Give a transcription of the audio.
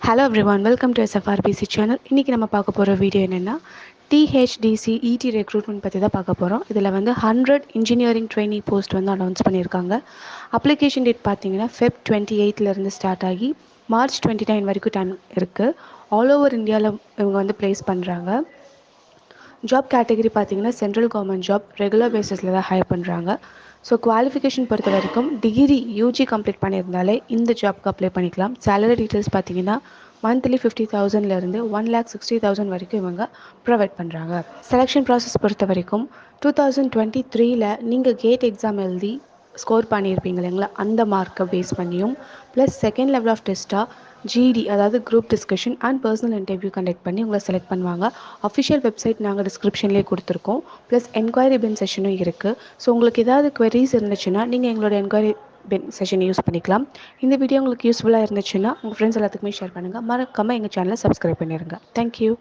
Hello everyone, welcome to SFRBC channel. இன்றைக்கி நம்ம பார்க்க போகிற வீடியோ என்னென்னா THDC ET ரெக்ரூட்மெண்ட் பற்றி தான் பார்க்க போகிறோம். இதில் 100 இன்ஜினியரிங் ட்ரெயினிங் போஸ்ட் அனௌன்ஸ் பண்ணியிருக்காங்க. அப்ளிகேஷன் டேட் பார்த்தீங்கன்னா Feb 28 ஸ்டார்ட் ஆகி March 29 வரைக்கும் டைம் இருக்குது. ஆல் ஓவர் இந்தியாவில் இவங்க ப்ளேஸ் பண்ணுறாங்க. ஜாப் கேட்டகரி பார்த்தீங்கன்னா சென்ட்ரல் கவர்மெண்ட் ஜாப், ரெகுலர் பேசிஸில் தான் ஹையர் பண்ணுறாங்க. ஸோ குவாலிஃபிகேஷன் பொறுத்த வரைக்கும் டிகிரி யூஜி கம்ப்ளீட் பண்ணியிருந்தாலே இந்த ஜாப்க்கு அப்ளை பண்ணிக்கலாம். சேலரி டீட்டெயில்ஸ் பார்த்தீங்கன்னா மந்த்லி 50,000 1,60,000 வரைக்கும் இவங்க ப்ரொவைட் பண்ணுறாங்க. செலெக்ஷன் ப்ராசஸ் பொறுத்த வரைக்கும் 2023 நீங்கள் கேட் எக்ஸாம் எழுதி ஸ்கோர் பண்ணியிருப்பீங்க இல்லைங்களா, அந்த மார்க்கை பேஸ் பண்ணியும் ப்ளஸ் செகண்ட் லெவல் ஆஃப் டெஸ்ட்டாக ஜிடி அதாவது group discussion and personal interview conduct பண்ணி உங்களை செலக்ட் பண்ணுவாங்க. அஃபிஷியல் வெப்சைட் நாங்கள் டிஸ்கிரிப்ஷன்லேயே கொடுத்துருக்கோம். ப்ளஸ் என்கொயரி பின் செஷனும் இருக்குது. ஸோ உங்களுக்கு ஏதாவது குவரிஸ் இருந்துச்சுன்னா நீங்கள் எங்களோட என்கொயரி பின் செஷன் யூஸ் பண்ணிக்கலாம். இந்த வீடியோ உங்களுக்கு யூஸ்ஃபுல்லாக இருந்துச்சுன்னா உங்கள் ஃப்ரெண்ட்ஸ் எல்லாத்துக்குமே ஷேர் பண்ணுங்கள். மறக்காமல் எங்கள் சேனலை சப்ஸ்கிரைப் பண்ணிடுங்க. தேங்க்யூ.